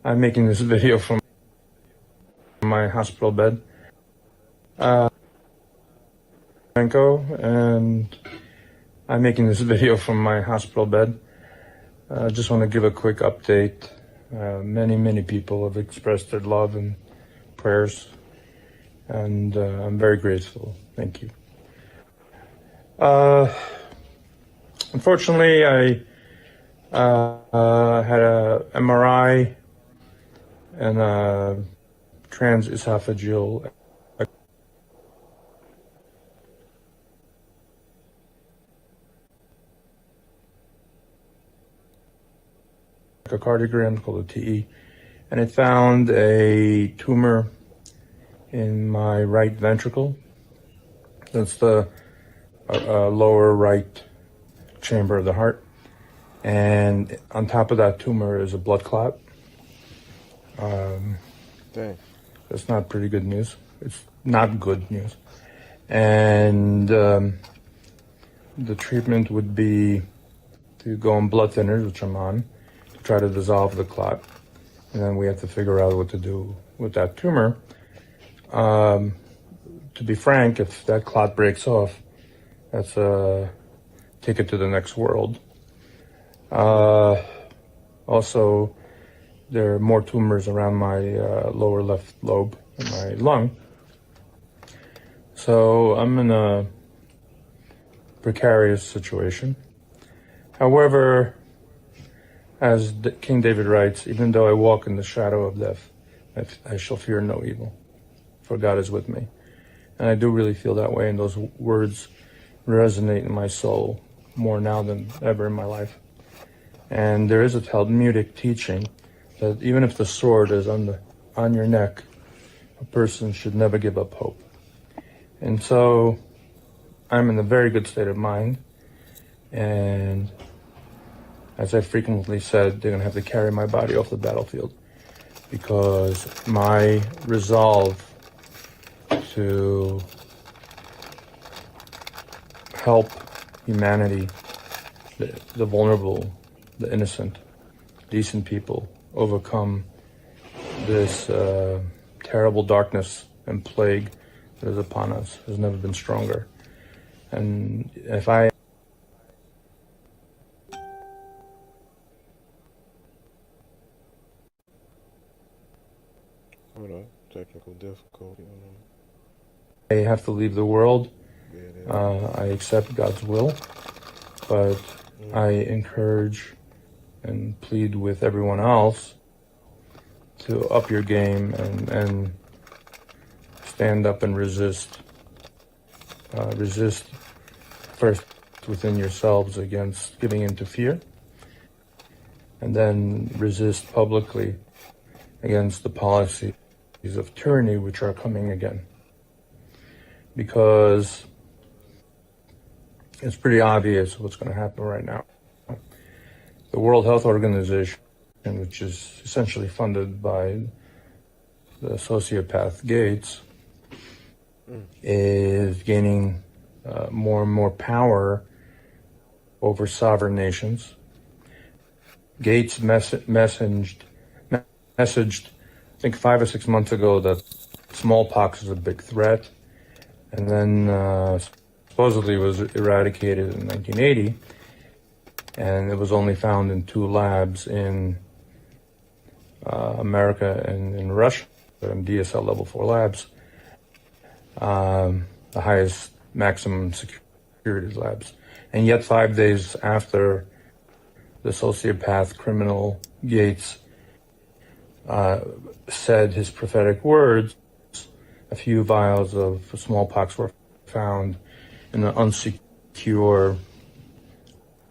I'm making this video from my hospital bed. And I'm making this video from my hospital bed. I just want to give a quick update. Many people have expressed their love and prayers, and I'm very grateful. Thank you. Unfortunately, I had a MRI and a transesophageal echocardiogram called a TE, and it found a tumor in my right ventricle. That's the lower right chamber of the heart. And on top of that tumor is a blood clot. Dang. That's not pretty good news. It's not good news. And the treatment would be to go on blood thinners, which I'm on, to try to dissolve the clot. And then we have to figure out what to do with that tumor. To be frank, if that clot breaks off, that's a ticket to the next world. Also, there are more tumors around my lower left lobe in my lung. So I'm in a precarious situation. However, as King David writes, even though I walk in the shadow of death, I shall fear no evil, for God is with me. And I do really feel that way, and those words resonate in my soul more now than ever in my life. And there is a Talmudic teaching that even if the sword is on your neck, a person should never give up hope. And so I'm in a very good state of mind, and as I frequently said, they're going to have to carry my body off the battlefield, because my resolve to help humanity, the vulnerable, the innocent, decent people, overcome this terrible darkness and plague that is upon us has never been stronger. And if I Hold on, technical difficulty. have to leave the world, I accept God's will, but I encourage and plead with everyone else to up your game and stand up and resist. Resist first within yourselves against giving in to fear, and then resist publicly against the policies of tyranny which are coming again. Because it's pretty obvious what's going to happen right now. The World Health Organization, which is essentially funded by the sociopath Gates, is gaining more and more power over sovereign nations. Gates messaged, I think 5 or 6 months ago, that smallpox is a big threat, and then supposedly was eradicated in 1980, and it was only found in 2 labs in America and in Russia, in DSL level 4 labs, the highest maximum security labs. And yet 5 days after the sociopath criminal Gates said his prophetic words, a few vials of smallpox were found in an unsecure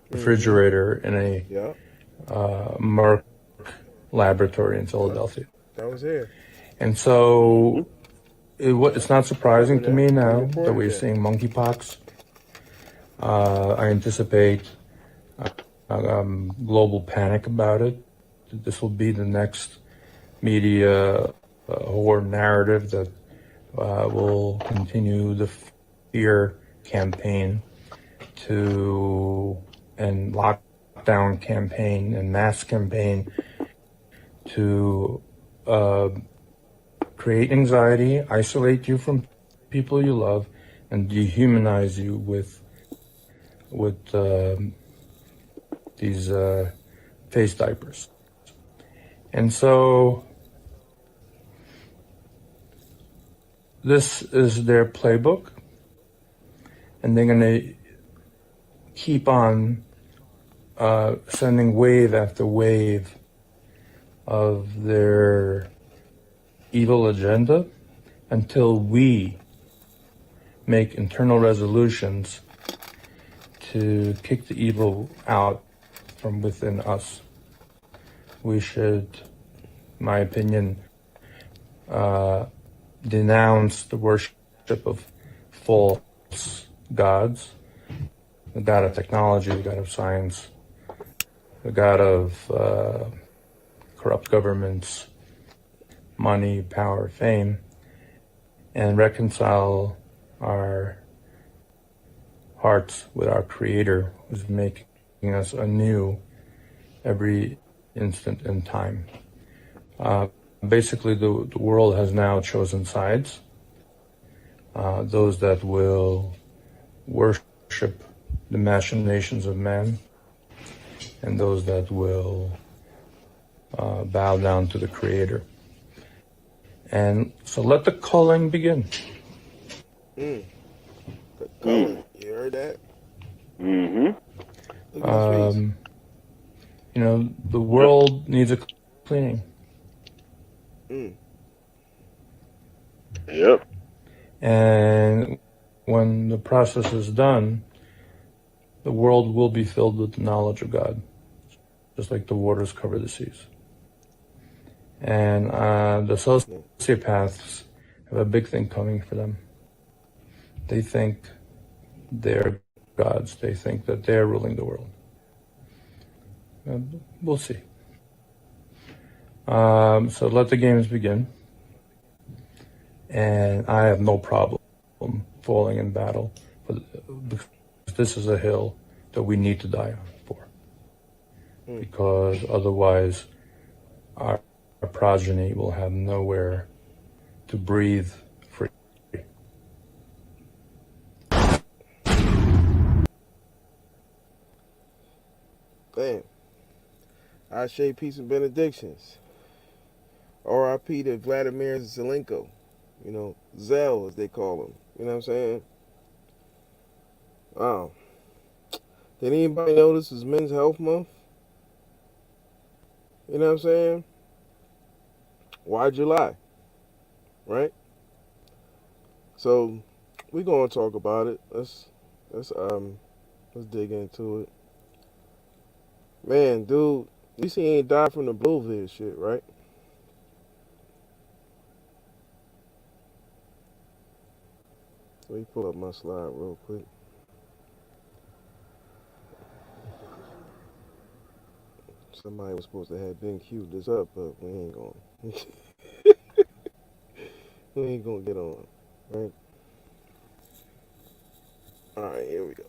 refrigerator in a Merck laboratory in Philadelphia. That was it. And so it's not surprising to me now that we're seeing monkeypox. I anticipate global panic about it. This will be the next media horror narrative that will continue the fear campaign and lockdown campaign and mass campaign to uh, create anxiety, isolate you from people you love, and dehumanize you with these face diapers. And so this is their playbook, and they're going to keep on sending wave after wave of their evil agenda until we make internal resolutions to kick the evil out from within us. We should, in my opinion, denounce the worship of false gods, the god of technology, the god of science, the god of corrupt governments, money, power, fame, and reconcile our hearts with our Creator, who's making us anew every instant in time. Basically, the world has now chosen sides. Those that will worship the machinations of man, and those that will bow down to the Creator. And so let the culling begin. The color. You heard that? Mm-hmm. Look at his face. You know, the world needs a cleaning. Yep. And when the process is done, the world will be filled with the knowledge of God, just like the waters cover the seas. And the sociopaths have a big thing coming for them. They think they're gods. They think that they're ruling the world. We'll see. So let the games begin. And I have no problem falling in battle, because this is a hill that we need to die on for. Because otherwise, our progeny will have nowhere to breathe free. Damn. I say peace and benedictions. R.I.P. to Vladimir Zelenko. You know, Zell as they call him. You know what I'm saying? Wow. Did anybody know this is Men's Health Month? You know what I'm saying? Why July? Right? So we gonna talk about it. Let's dig into it. Man, dude, at least he ain't died from the Bluevid shit, right? Let me pull up my slide real quick. Somebody was supposed to have been queued this up, but we ain't gonna. We ain't gonna get on, right? All right, here we go.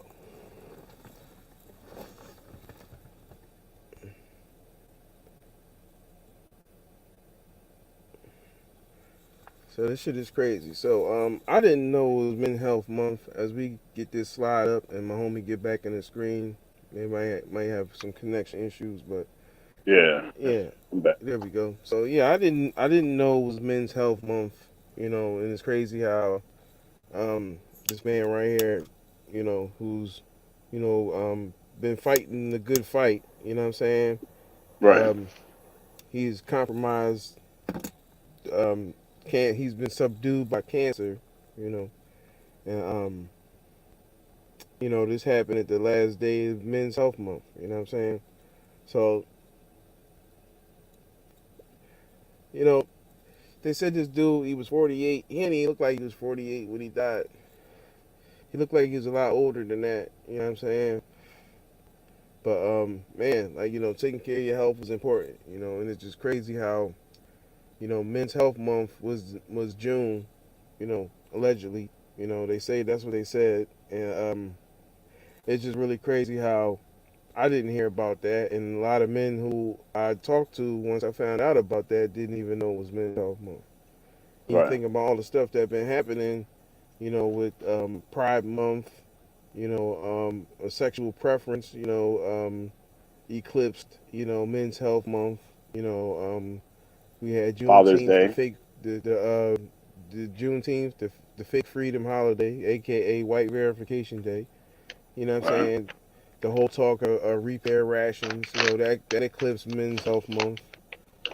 So this shit is crazy. So I didn't know it was Men's Health Month. As we get this slide up and my homie get back in the screen, they might have some connection issues, but Yeah. yeah, I'm back. there we go. So yeah, I didn't know it was Men's Health Month. You know, and it's crazy how this man right here, you know, who's been fighting the good fight. You know what I'm saying? Right. He's compromised. He's been subdued by cancer. You know, and this happened at the last day of Men's Health Month. You know what I'm saying? So, you know, they said this dude, he was 48. He didn't even look like he was 48 when he died. He looked like he was a lot older than that. You know what I'm saying? But man, like taking care of your health is important. And it's just crazy how Men's Health Month was June. Allegedly. They say that's what they said, and it's just really crazy how I didn't hear about that, and a lot of men who I talked to once I found out about that didn't even know it was Men's Health Month. And you Right. think about all the stuff that been happening, with Pride Month, a sexual preference, eclipsed, Men's Health Month, we had Father's Juneteenth, Day. the Juneteenth, the fake freedom holiday, aka White Verification Day. You know what I'm Right. saying? The whole talk of repair rations, that eclipsed Men's Health Month.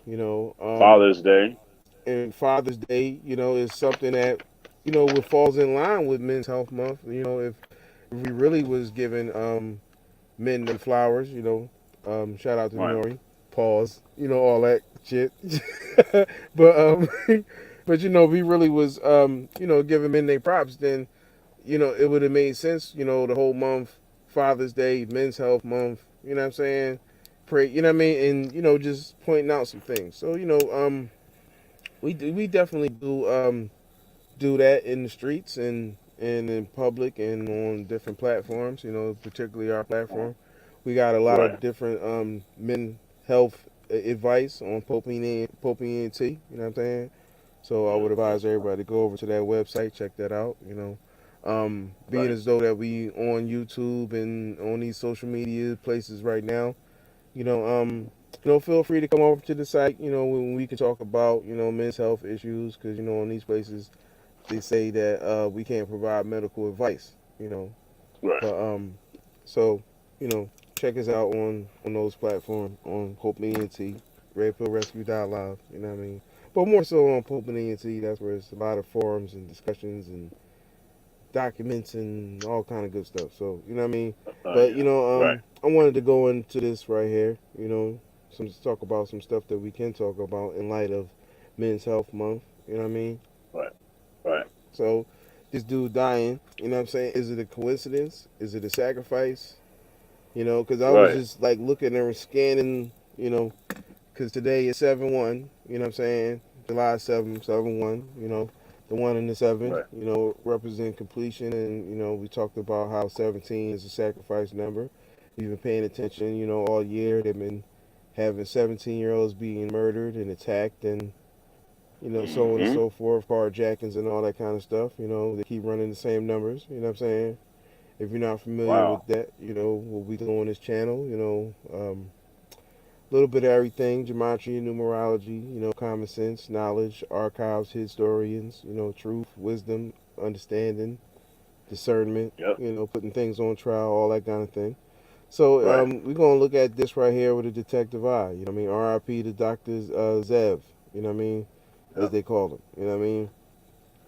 You know, um, Father's Day. and Father's Day, is something that, what falls in line with Men's Health Month. If we really was giving men them flowers, shout out to Right. Nori, pause, all that shit. but but we really was giving men their props, then it would have made sense, the whole month, Father's Day, Men's Health Month, you know what I'm saying? Pray, you know what I mean? And, just pointing out some things. So, we definitely do that in the streets and in public and on different platforms, particularly our platform. We got a lot of Right. different men health advice on Pope ENT, you know what I'm saying? So I Yeah. would Yeah. advise everybody to go over to that website, check that out. Being Right. as though that we on YouTube and on these social media places right now, you know, um, feel free to come over to the site. When we can talk about men's health issues, because on these places they say that we can't provide medical advice. Right. But so check us out on those platforms on Hope ENT, Red Pill Rescue Live. You know what I mean? But more so on Pope and ENT, that's where it's a lot of forums and discussions and documents and all kind of good stuff. So you know what I mean. Oh But yeah. Right. I wanted to go into this right here. Some talk about some stuff that we can talk about in light of Men's Health Month. You know what I mean. Right. Right. So this dude dying. You know what I'm saying? Is it a coincidence? Is it a sacrifice? Because I was Right. just like looking and scanning. Because today is 7/1. You know what I'm saying? July 7th, 7/1. The 1 and the 7, Right. represent completion. And, we talked about how 17 is a sacrifice number. You've been paying attention, all year. They've been having 17-year-olds being murdered and attacked and, so on and Hmm. so forth, carjackings and all that kind of stuff. They keep running the same numbers. You know what I'm saying? If you're not familiar Wow. with that, what we do on this channel, a little bit of everything: gematria, numerology, common sense, knowledge, archives, historians, truth, wisdom, understanding, discernment, Yep. putting things on trial, all that kind of thing. So Right. we're gonna look at this right here with a detective eye. You know what I mean? R.I.P. to Doctor Zev. You know what I mean? As Yep. they call him. You know what I mean?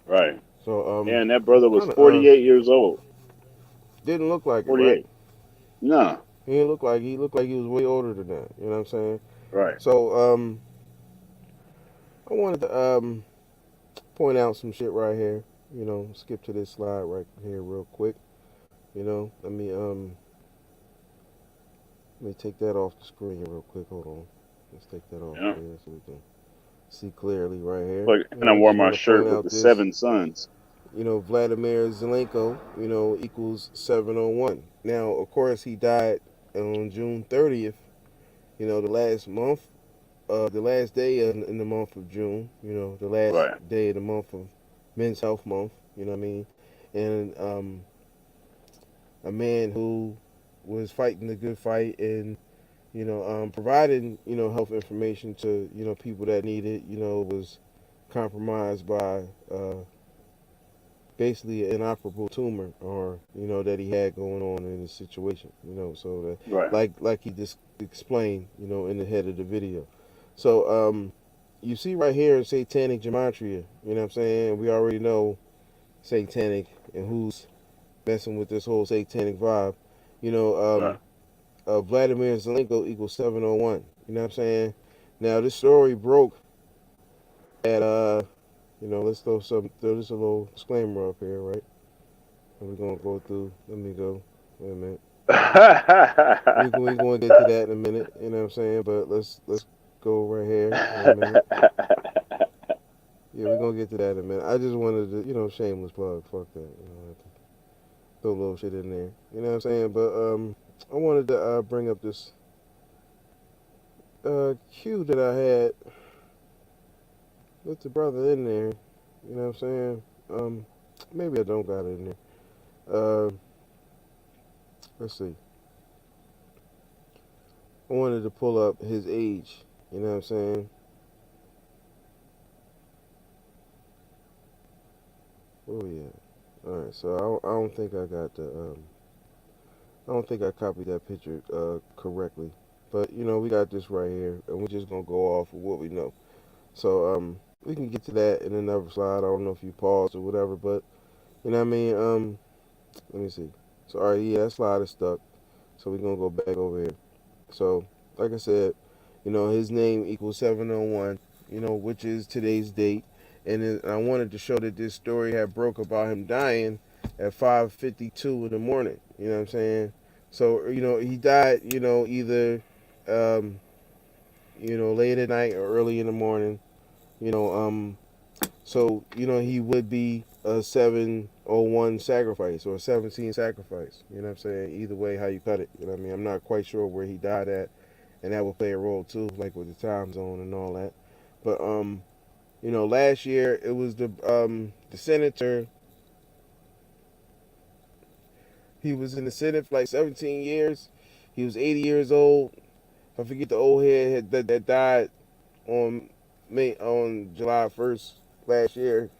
Right. So Yeah, and that brother was kind of 48 years old. didn't look like it, right? 48. No. He didn't look like he looked like he was way older than that. You know what I'm saying? Right. So I wanted to point out some shit right here. Skip to this slide right here real quick. Let me take that off the screen real quick. Hold on. Let's take that off Yeah. there so we can see clearly right here. Like, and I I wore just my want to point shirt with out the this. seven sons. Vladimir Zelenko, equals 701. Now, of course, he died on June 30th. The last month, the last day in the month of June. The last Right. day of the month of Men's Health Month. You know what I mean? And a man who was fighting the good fight and providing health information to people that need it. Was compromised by basically an inoperable tumor or that he had going on in his situation. So that Right. like he just explained in the head of the video. So you see right here in satanic gematria. You know what I'm saying? We already know satanic and who's messing with this whole satanic vibe. You know, Right. Vladimir Zelenko equals 701. You know what I'm saying? Now this story broke at let's throw this a little disclaimer up here, right? And we're gonna go through. Let me go. Wait a minute. We gonna get to that in a minute. You know what I'm saying? But let's go right here. Wait a minute. Yeah, we're gonna get to that in a minute. I just wanted to, shameless plug. Fuck that. Throw a little shit in there. You know what I'm saying? But I wanted to bring up this cue that I had with the brother in there. You know what I'm saying? Maybe I don't got it in there. Let's see. I wanted to pull up his age. You know what I'm saying? Oh yeah. All right. So I don't think I got the. I don't think I copied that picture correctly. But we got this right here, and we're just gonna go off of what we know. So we can get to that in another slide. I don't know if you paused or whatever, but you know what I mean. Let me see. So all right, yeah, that slide is stuck. So we're gonna go back over here. So like I said, his name equals 701. Which is today's date, and I wanted to show that this story had broke about him dying at 5:52 in the morning. You know what I'm saying? So he died. Either late at night or early in the morning. You know, so he would be a 701 sacrifice or a 17 sacrifice. You know what I'm saying? Either way, how you cut it. You know what I mean? I'm not quite sure where he died at, and that would play a role too, like with the time zone and all that. But last year it was the senator. He was in the Senate for like 17 years. He was 80 years old. I forget the old head that died on July 1st last year.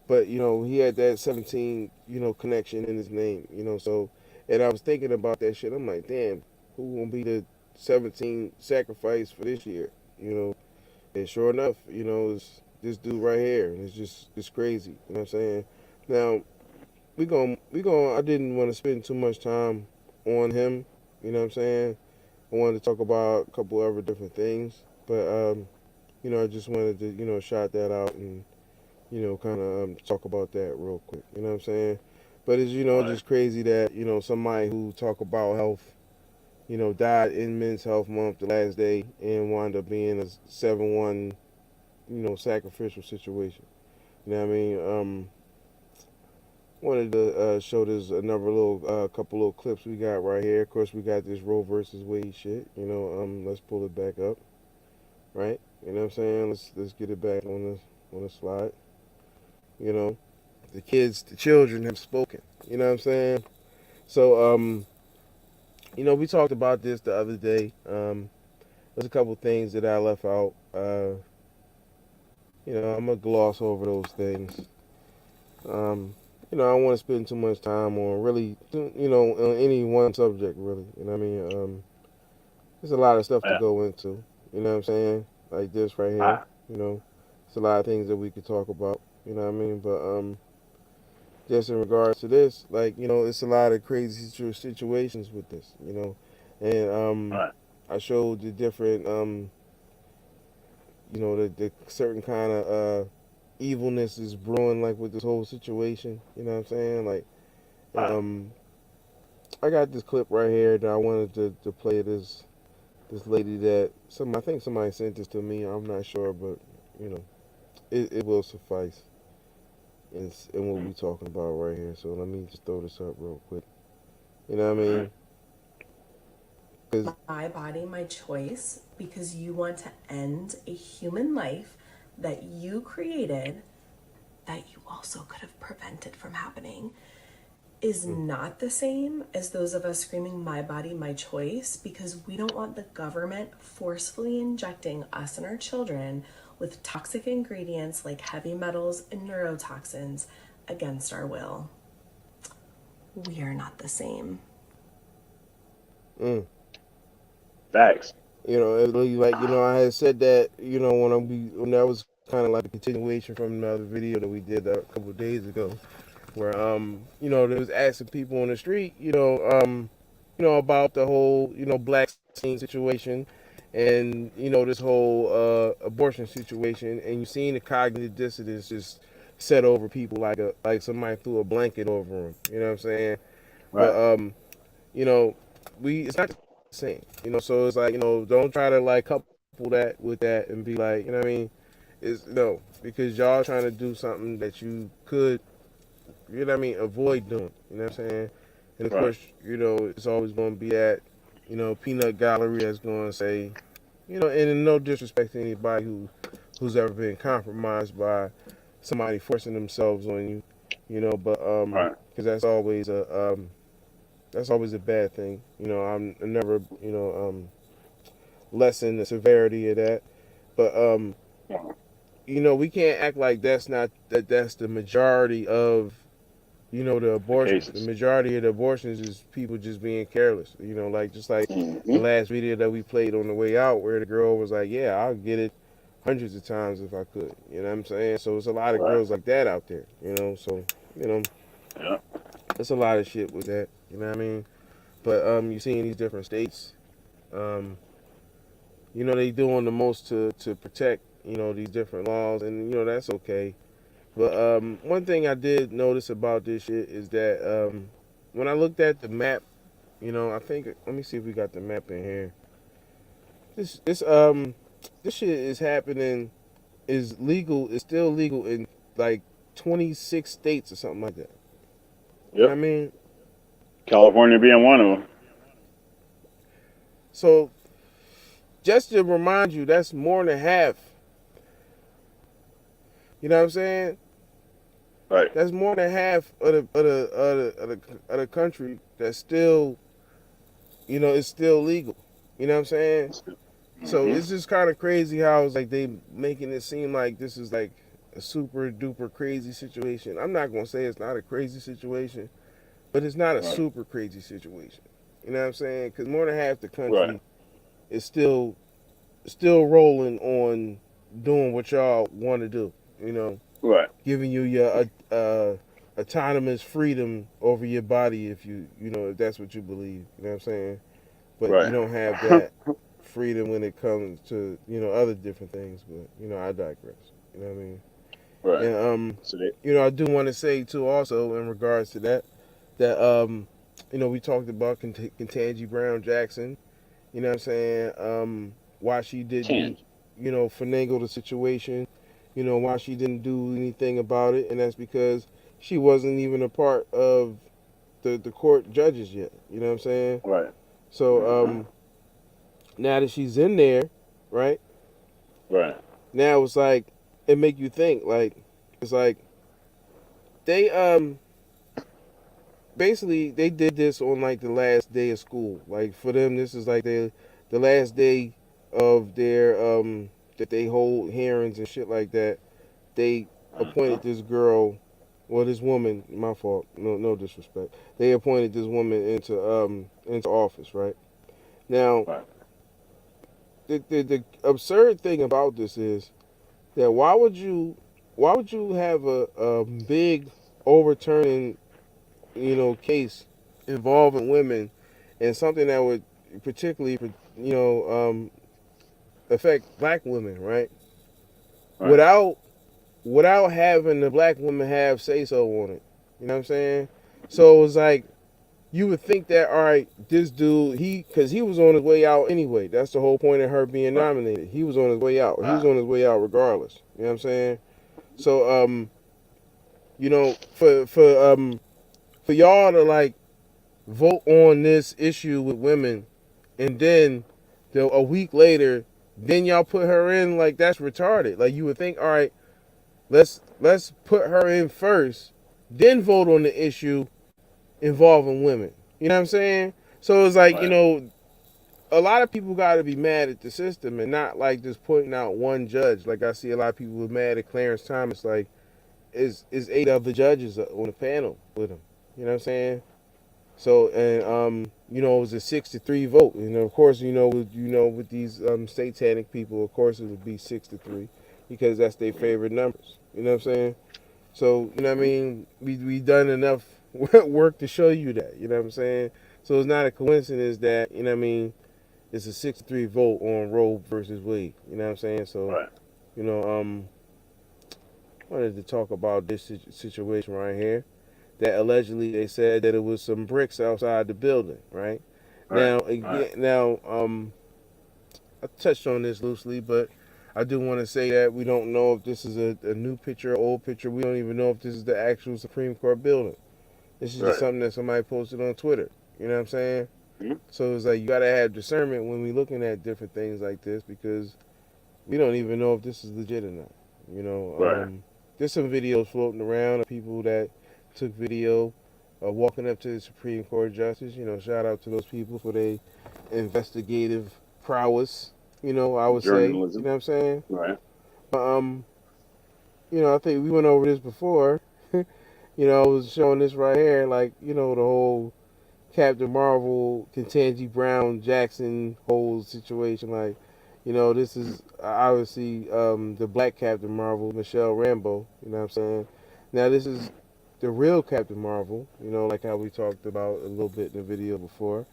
But he had that 17 connection in his name. So, and I was thinking about that shit. I'm like, damn, who gonna be the 17 sacrifice for this year? And sure enough, it's this dude right here, and it's crazy. You know what I'm saying? Now we going. I didn't want to spend too much time on him. You know what I'm saying? I wanted to talk about a couple other different things, but I just wanted to shout that out and kind of talk about that real quick. You know what I'm saying? But it's Right. just crazy that somebody who talk about health, died in Men's Health Month the last day and wound up being a 7-1, sacrificial situation. You know what I mean? Wanted to show this another little couple little clips we got right here. Of course, we got this Roe versus Wade shit. Let's pull it back up, right? You know what I'm saying? Let's get it back on the slide. You know, the children have spoken. You know what I'm saying? So we talked about this the other day. There's a couple things that I left out. I'm gonna gloss over those things. I don't want to spend too much time on really, on any one subject really. You know what I mean? There's a lot of stuff to Yeah. go into. You know what I'm saying? Like this right here. Right. It's a lot of things that we could talk about. You know what I mean? But just in regards to this, like it's a lot of crazy situations with this. And Right. I showed the different the certain kind of evilness is brewing like with this whole situation. You know what I'm saying? Like, and, Right. I got this clip right here that I wanted to play this lady that I think somebody sent this to me. I'm not sure, but you know it will suffice in what we talking about right here. So let me just throw this up real quick. You know what I Right. mean? 'Cause My body, my choice, because you want to end a human life that you created that you also could have prevented from happening is not the same as those of us screaming my body, my choice, because we don't want the government forcefully injecting us and our children with toxic ingredients like heavy metals and neurotoxins against our will. We are not the same. mm, Facts. it really like I had said that when that was kind of like a continuation from another video that we did a couple of days ago, where they was asking people on the street, about the whole black scene situation, and this whole abortion situation, and you seen the cognitive dissonance just set over people like somebody threw a blanket over them. You know what I'm saying? But Right. you know, it's not the same. So it's like don't try to like couple that with that and be like, what I mean? It's no, because y'all trying to do something that you could, avoid doing. You know what I'm saying? And of Right. course, it's always going to be that, peanut gallery that's going to say, and in no disrespect to anybody who's ever been compromised by somebody forcing themselves on you, but Right. because that's always a bad thing. I never lessen the severity of that, but Uh-huh. we can't act like that's the majority of the The abortions. The cases. majority of the abortions is people just being careless. Like just like the Hmm. last video that we played on the way out, where the girl was like, "Yeah, I'll get it hundreds of times if I could." You know what I'm saying? So it's a lot of Right. girls like that out there. So you know, Yeah. it's a lot of shit with that. You know what I mean? But you see in these different states, um, they doing the most to protect these different laws, and that's okay. But one thing I did notice about this shit is that when I looked at the map, I think let me see if we got the map in here. This shit is happening is legal is still legal in like 26 states or something like that. You know what I Yep. mean? California being one of them. So just to remind you, that's more than half. You know what I'm saying? Right. That's more than half of the country that's still it's still legal. You know what I'm saying? So Hmm. it's just kind of crazy how it's like they making it seem like this is like a super duper crazy situation. I'm not gonna say it's not a crazy situation, but it's not a Right. super crazy situation. You know what I'm saying? Because more than half the Right. country is still rolling on doing what y'all want to do. Right. Giving you your autonomous freedom over your body if that's what you believe. You know what I'm saying? But you Right. don't have that freedom when it comes to other different things. But I digress. You know what I mean? Right. And So they. I do want to say too also in regards to that we talked about Ketanji Brown Jackson. You know what I'm saying? Why she didn't Ten. finagle the situation. Why she didn't do anything about it, and that's because she wasn't even a part of the court judges yet. You know what I'm saying? Right. So Hmm. now that she's in there, right Right. now it's like it make you think like it's like they basically they did this on like the last day of school. Like for them, this is like the last day of their that they hold hearings and shit like that. They Hmm. appointed this girl, well, this woman. My fault. No disrespect. They appointed this woman into office, right? Now, Right. the absurd thing about this is that why would you have a big overturning case involving women and something that would particularly affect black women, right? Right. Without having the black women have say so on it. You know what I'm saying? So it was like you would think that all right, this dude because he was on his way out anyway. That's the whole point of her being Right. nominated. He was on his way out. He was Ah. on his way out regardless. You know what I'm saying? So for y'all to like vote on this issue with women, and then a week later, then y'all put her in like that's retarded. Like you would think, all right, let's put her in first, then vote on the issue involving women. You know what I'm saying? So it's like Right. a lot of people got to be mad at the system and not like just pointing out one judge. Like I see a lot of people mad at Clarence Thomas. Like is 8 other judges on the panel with him. You know what I'm saying? So and it was a 6-3 vote. Of course, with these satanic people, of course it would be 6-3 because that's their favorite numbers. You know what I'm saying? So you know what I Hmm. mean? We done enough work to show you that. You know what I'm saying? So it's not a coincidence that what I mean it's a 6-3 vote on Roe versus Wade. You know what I'm saying? So Right. you know wanted to talk about this situation right here. That allegedly they said that it was some bricks outside the building, right? Right. Now Right. again, I touched on this loosely, but I do want to say that we don't know if this is a new picture, or old picture. We don't even know if this is the actual Supreme Court building. This is just Right. something that somebody posted on Twitter. You know what I'm saying? Mm-hmm. So it's like you gotta have discernment when we looking at different things like this because we don't even know if this is legit or not. You know, Right. there's some videos floating around of people that took video walking up to the Supreme Court justice. You know, shout out to those people for their investigative prowess. You know, I would say. You Journalism. know what I'm saying? Right. Um, you know, I think we went over this before. You know, I was showing this right here, like, you know, the whole Captain Marvel, Ketanji Brown, Jackson whole situation. Like, you know, this is obviously the black Captain Marvel, Michelle Rambo. You know what I'm saying? Now, this is the real Captain Marvel, you know, like how we talked about a little bit in the video before.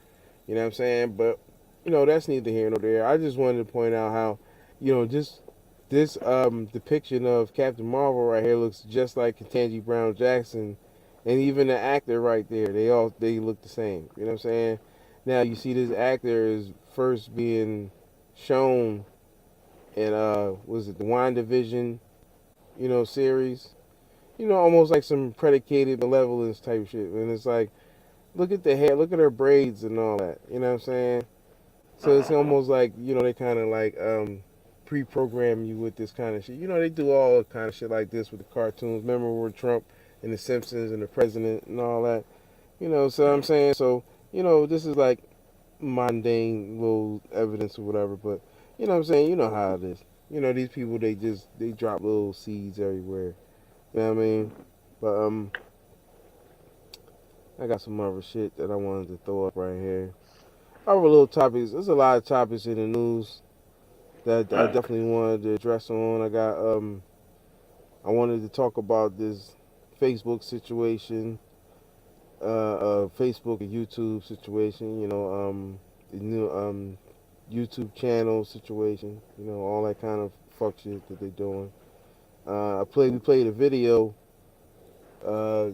You know what I'm saying? But, you know, that's neither here nor there. I just wanted to point out how, you know, this depiction of Captain Marvel right here looks just like Ketanji Brown Jackson, and even the actor right there, they look the same. You know what I'm saying? Now you see this actor is first being shown in was it the WandaVision, you know, series? You know, almost like some predicated malevolence type shit. And it's like, look at the hair, look at her braids and all that. You know what I'm saying? So it's almost like, you know, they kind of like pre-program you with this kind of shit. You know, they do all kind of shit like this with the cartoons. Remember where Trump and the Simpsons and the president and all that? You know, so I'm saying, so, you know, this is like mundane little evidence or whatever, but, you know what I'm saying? You know how it is. You know, these people, they drop little seeds everywhere. You know what I mean? But, I got some other shit that I wanted to throw up right here. Other little topics. There's a lot of topics in the news that I Right. definitely wanted to address on. I wanted to talk about this Facebook situation, Facebook and YouTube situation. You know, the new YouTube channel situation. You know, all that kind of fuck shit that they're doing. We played a video uh,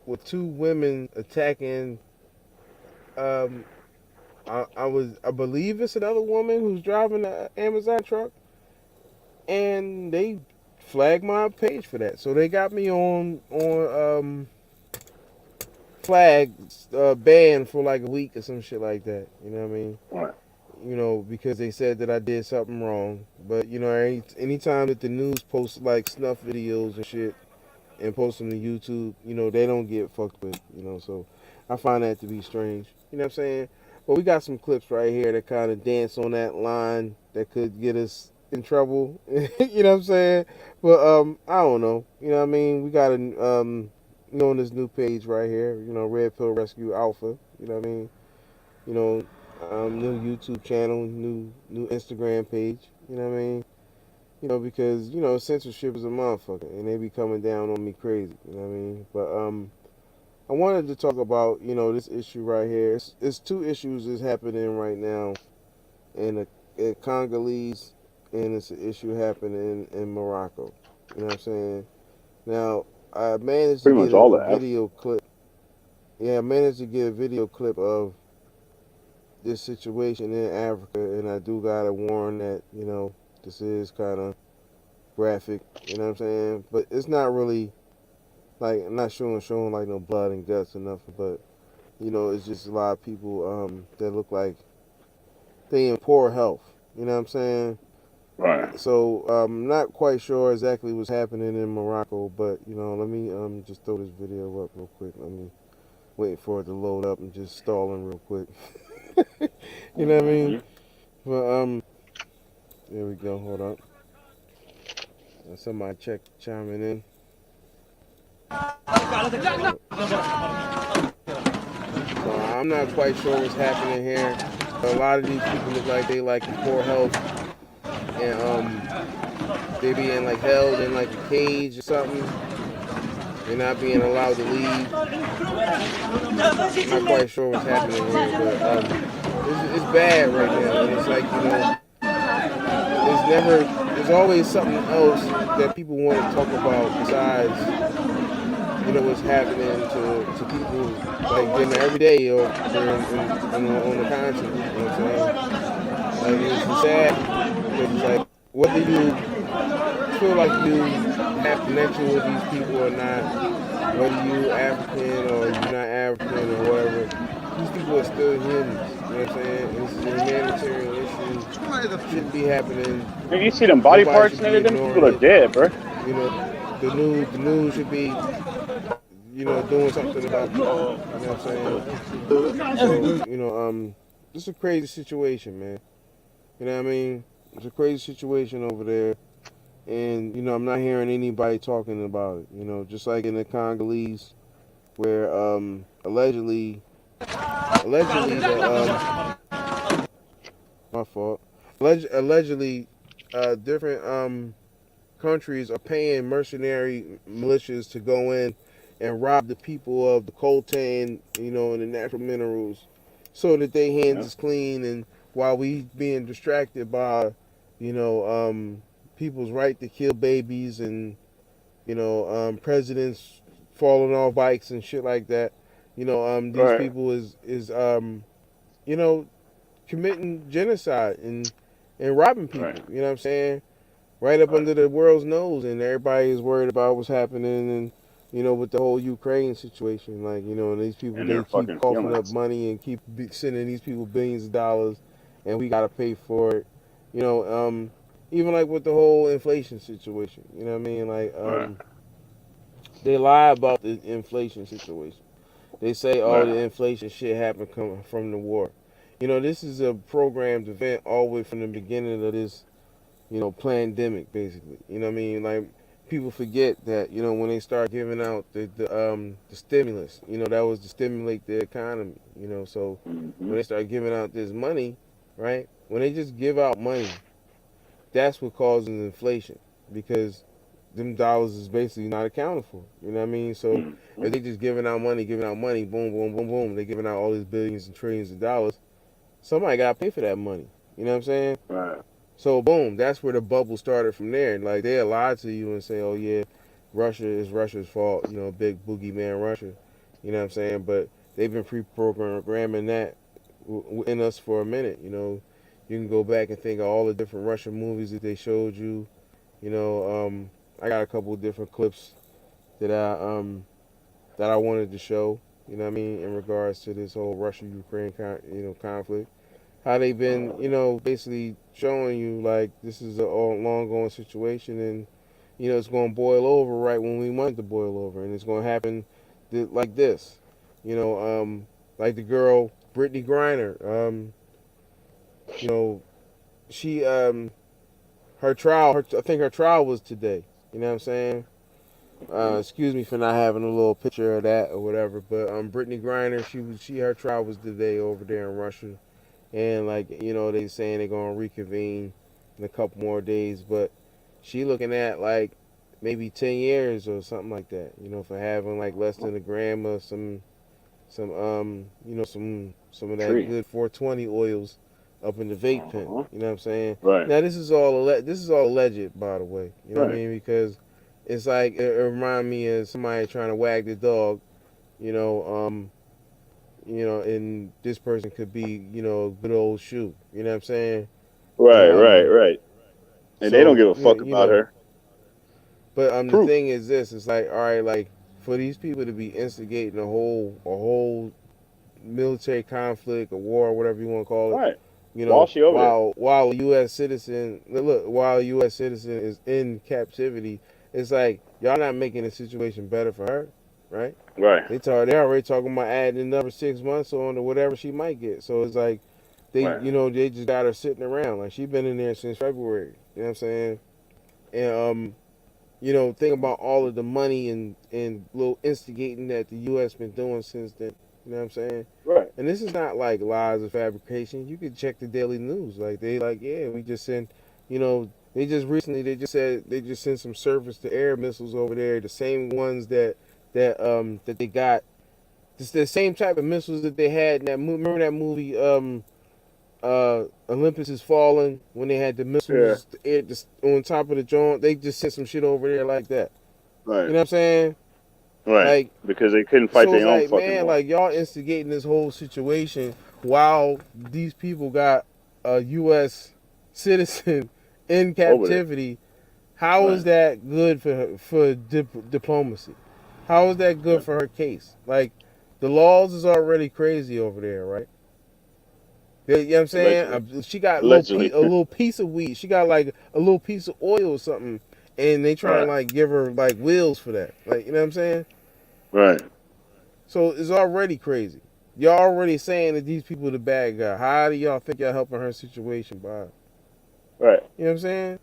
with two women attacking. Um, I believe it's another woman who's driving an Amazon truck, and they flagged my page for that. So they got me on flag banned for like a week or some shit like that. You know what I mean? Right. You know, because they said that I did something wrong. But you know, anytime that the news posts like snuff videos and shit and post them to YouTube, you know, they don't get fucked with. You know, so I find that to be strange. You know what I'm saying? But we got some clips right here that kind of dance on that line that could get us in trouble. You know what I'm saying? But I don't know. You know what I mean? We got a you know, on this new page right here. You know, Red Pill Rescue Alpha. You know what I mean? You know, new YouTube channel, new Instagram page. You know what I mean? You know, because you know censorship is a motherfucker, and they be coming down on me crazy. You know what I mean? But I wanted to talk about, you know, this issue right here. It's two issues that's happening right now in Congolese, and it's an issue happening in Morocco. You know what I'm saying? Now, I managed to Pretty get much all a that. video clip. Yeah, I managed to get a video clip of this situation in Africa, and I do gotta warn that, you know, this is kind of graphic. You know what I'm saying? But it's not really like I'm not showing like no blood and guts or nothing, but you know, it's just a lot of people that look like they in poor health. You know what I'm saying? Right. So I'm not quite sure exactly what's happening in Morocco, but you know, let me just throw this video up real quick. Let me wait for it to load up and just stalling real quick. You know what I mean? But there we go. Hold up. Somebody chiming in. So I'm not quite sure what's happening here. A lot of these people look like they like in poor health, and they being like held in like a cage or something. They're not being allowed to leave. I'm not quite sure what's happening here, but it's bad right now. And it's like, you know, there's always something else that people want to talk about besides, you know, what's happening to people like in every day or on the continent. You know what I'm saying? Like it's sad because it's like, what do you feel like you have connection with these people or not, whether you African or you're not African or whatever, these people are still humans. You know what I'm saying? And this is a humanitarian issue. Shouldn't be happening. Man, you see them body Nobody parts should and be everything? Them ignoring people are it. dead, bro. You know, the news should be, doing something about this. You know what I'm saying? So, it's a crazy situation, man. You know what I mean? It's a crazy situation over there. And, I'm not hearing anybody talking about it. Just like in the Congolese, where allegedly my fault. Allegedly, different countries are paying mercenary militias to go in and rob the people of the coltan, and the natural minerals, so that their hands Yeah. is clean. And while we being distracted by, people's right to kill babies and presidents falling off bikes and shit like that, these Right. people is you know committing genocide and robbing Right. people. You know what I'm saying? Right up Right. under the world's nose, and everybody is worried about what's happening, and with the whole Ukraine situation. Like, and these people, And they they're keep fucking coughing up humans. money and keep sending these people billions of dollars, and we gotta pay for it. You know, even like with the whole inflation situation. You know what I mean? Like, Right. they lie about the inflation situation. They say, oh, Right. the inflation shit happened coming from the war. This is a programmed event all the way from the beginning of this, pandemic, basically. You know what I mean? Like, people forget that, when they start giving out the stimulus, that was to stimulate the economy. So Mm-hmm. when they start giving out this money, right? When they just give out money, that's what causes inflation, because them dollars is basically not accounted for. You know what I mean? So Mm-hmm. if they just giving out money, boom, boom, boom, boom, they giving out all these billions and trillions of dollars, somebody got to pay for that money. You know what I'm saying? Right. So boom, that's where the bubble started from there. Like, they lie to you and say, oh yeah, Russia is Russia's fault. Big boogeyman Russia. You know what I'm saying? But they've been pre-programming that in us for a minute. You can go back and think of all the different Russian movies that they showed you. I got a couple of different clips that I wanted to show. You know what I mean, in regards to this whole Russia-Ukraine conflict. How they've been, basically showing you like this is a long-going situation, and it's going to boil over right when we want it to boil over, and it's going to happen like this. Like the girl Brittany Griner. You know, she her trial. I think her trial was today. You know what I'm saying? Excuse me for not having a little picture of that or whatever, but Brittany Griner, her trial was today over there in Russia, and like they saying they're gonna reconvene in a couple more days, but she looking at like maybe 10 years or something like that, for having like less than a gram of some of that Tree. good 420 oils up in the vape pen. Uh-huh. You know what I'm saying? Right. Now this is all alleged, by the way. You know what I Right. mean? Because it's like it reminds me of somebody trying to wag the dog. You know, and this person could be, a good old shoe. You know what I'm saying? Right. Right. Um, Right. And they don't so give a fuck about her. but the Proof. thing is this: it's like, all right, like for these people to be instigating a whole military conflict, a war, or whatever you want to call it. Right. While she over there. While a U.S. citizen, look, while a U.S. citizen is in captivity, it's like y'all not making the situation better for her, right? Right. They already talking about adding another 6 months on to whatever she might get. So it's like Right. they just got her sitting around. Like, she been in there since February. You know what I'm saying? And think about all of the money and little instigating that the U.S. been doing since then. You know what I'm saying? Right. And this is not like lies or fabrication. You can check the daily news. Like, they like, yeah, we just sent, they just recently they just said they just sent some surface to air missiles over there, the same ones that they got. It's the same type of missiles that they had in that movie. Remember that movie, Olympus Has Fallen, when they had the Yeah. missiles on top of the joint? They just sent some shit over there like that. Right. You know what I'm saying? Right. Like, Because they couldn't fight so it's their own like, fucking man, war. like, y'all instigating this whole situation while these people got a U.S. citizen in Over there. captivity, How is that good for diplomacy? How is that good for her case? Like, the laws is already crazy over there, right? You know what I'm saying? She got a little piece of weed. She got like a little piece of oil or something, and they try and like give her like wheels for that. Like, you know what I'm saying? Right. So it's already crazy. Y'all already saying that these people are the bad guy. How do y'all think y'all helping her situation, Bob? Right. You know what I'm saying?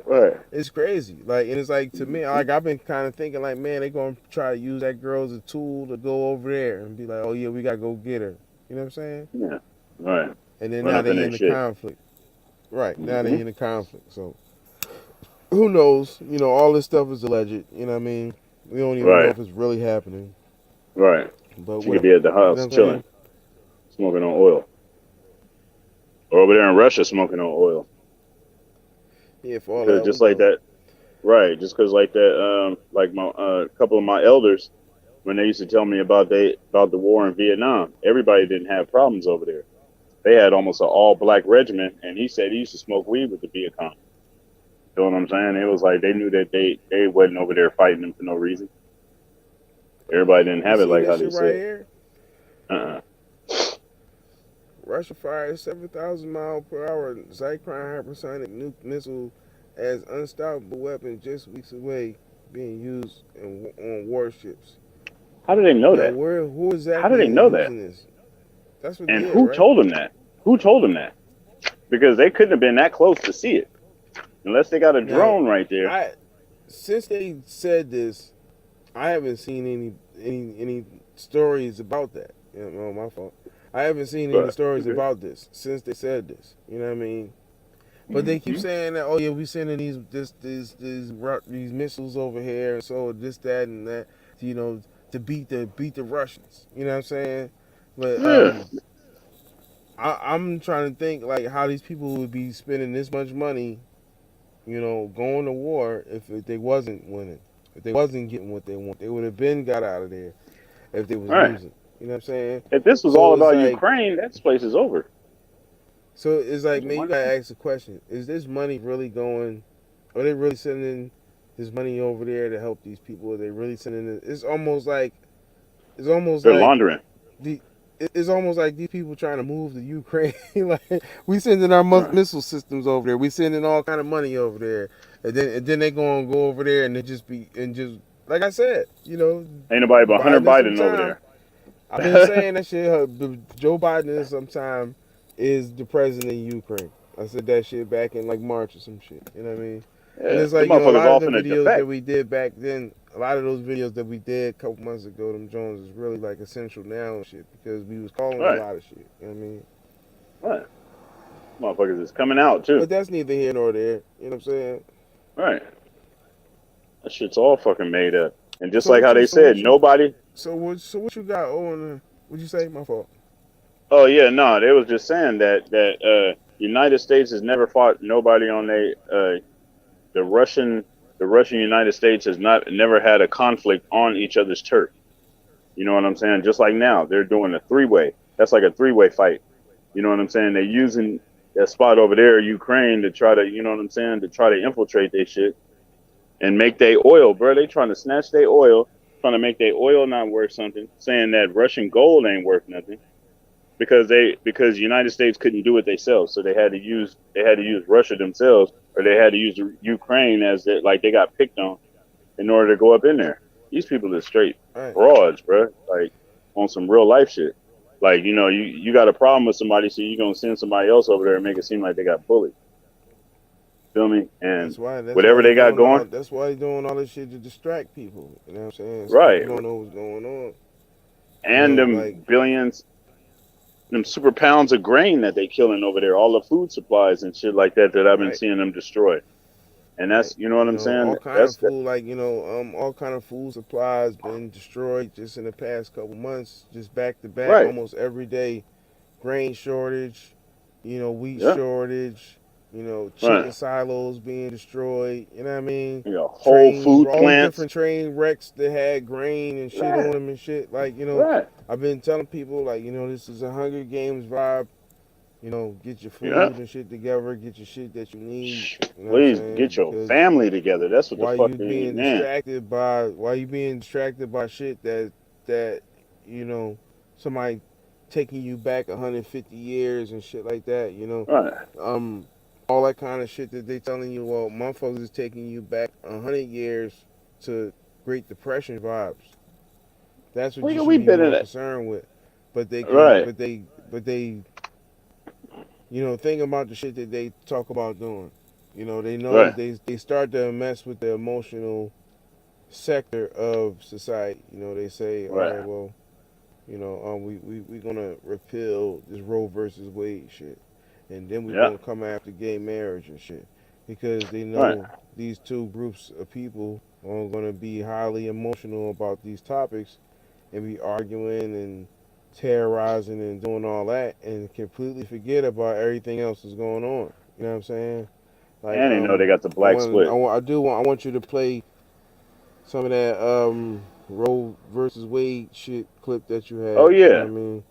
Right. It's crazy. Like, and it's like, to me, like, I've been kind of thinking like, man, they gonna try to use that girl as a tool to go over there and be like, oh yeah, we gotta go get her. You know what I'm saying? Yeah. Right. And then now they in the conflict. Right. Now they in the conflict. So who knows? You know, all this stuff is alleged. You know what I mean? We don't even know if it's really happening. Right. But she could be at the house chilling, smoking on oil. Or over there in Russia smoking on oil. Yeah, for all that. Just like that. Right. Just because like that, like my couple of my elders, when they used to tell me about the war in Vietnam, everybody didn't have problems over there. They had almost an all-black regiment, and he said he used to smoke weed with the Viet Cong. You know what I'm saying? It was like they knew that they wasn't over there fighting them for no reason. Everybody didn't have it like how they said. Right here? Russia fires 7,000 mile per hour Zyklon hypersonic nuke missile as unstoppable weapon just weeks away being used on warships. How do they know that? Who exactly How do they know that? this? That's what and who told them that? Who told them that? Because they couldn't have been that close to see it, unless they got a drone right there. Since they said this, I haven't seen any stories about that. You know, my fault. I haven't seen any stories about this since they said this. You know what I mean? But they keep saying that, oh yeah, we sending these missiles over here, and so this, that, and that, you know, to beat the Russians. You know what I'm saying? But I'm trying to think like how these people would be spending this much money, you know, going to war if they wasn't winning, if they wasn't getting what they want. They would have been got out of there if they was losing. You know what I'm saying? If this was all about Ukraine, that place is over. So it's like, man, you gotta ask the question: is this money really going? Are they really sending this money over there to help these people? Are they really sending it? It's almost like they're laundering. It's almost like these people trying to move the Ukraine. Like, we sending our missile systems over there. We sending all kind of money over there, and then they gonna go over there and just like I said, you know, ain't nobody but Hunter Biden over there. I've been saying that shit. Joe Biden sometime is the president of Ukraine. I said that shit back in like March or some shit. You know what I mean? Yeah, and it's like, you know, a lot of the videos that we did back then, a lot of those videos that we did a couple months ago, them Jones is really like essential now and shit, because we was calling a lot of shit. You know what I mean? Right. Motherfuckers is coming out too. But that's neither here nor there. You know what I'm saying? Right. That shit's all fucking made up. And just like how they said, nobody. So what you got on? What'd you say? My fault. Oh yeah, no, they was just saying that United States has never fought nobody on the Russian United States has never had a conflict on each other's turf. You know what I'm saying? Just like now, they're doing a three-way. That's like a three-way fight. You know what I'm saying? They're using that spot over there, Ukraine, to try to, you know what I'm saying, to try to infiltrate their shit and make their oil, bro. They trying to snatch their oil, trying to make their oil not worth something, saying that Russian gold ain't worth nothing because United States couldn't do it themselves, so they had to use Russia themselves, or they had to use Ukraine as like they got picked on in order to go up in there. These people are straight frauds, bro. Like on some real life shit. Like, you know, you got a problem with somebody, so you're gonna send somebody else over there and make it seem like they got bullied. Feel me? And whatever they got going. That's why they're doing all this shit to distract people. You know what I'm saying? So right. You don't know what's going on. And them billions, them super pounds of grain that they killing over there, all the food supplies and shit like that I've been seeing them destroy. And that's, you know what I'm saying? All kind of food, like, you know, all kind of food supplies been destroyed just in the past couple months, just back to back, almost every day. Grain shortage, you know, wheat shortage, you know, chicken silos being destroyed. You know what I mean? You know, whole food plants, all different train wrecks that had grain and shit on them and shit. Like, you know, I've been telling people, like, you know, this is a Hunger Games vibe. Get your Yeah. food and shit together, get your shit that you need. You know what I'm Please saying? get your Because family together. That's what the while fuck, you being man. distracted by shit that you know somebody taking you back 150 years and shit like that, Right. um all that kind of shit that they telling you, well, motherfuckers is taking you back 100 years to Great Depression vibes. That's what you should We've be been in more that. concerned with. But they can, Right. but they, think about the shit that they talk about doing. They know Right. they start to mess with the emotional sector of society. They say, all Right. right, well, we gonna repeal this Roe versus Wade shit, and then we Yeah. gonna come after gay marriage and shit, because they Right. know these two groups of people are gonna be highly emotional about these topics and be arguing and terrorizing and doing all that, and completely forget about everything else that's going on. You know what I'm saying? Like, And they know they got the black split. I want you to play some of that Roe versus Wade shit clip that you Oh had. You know yeah. what I mean?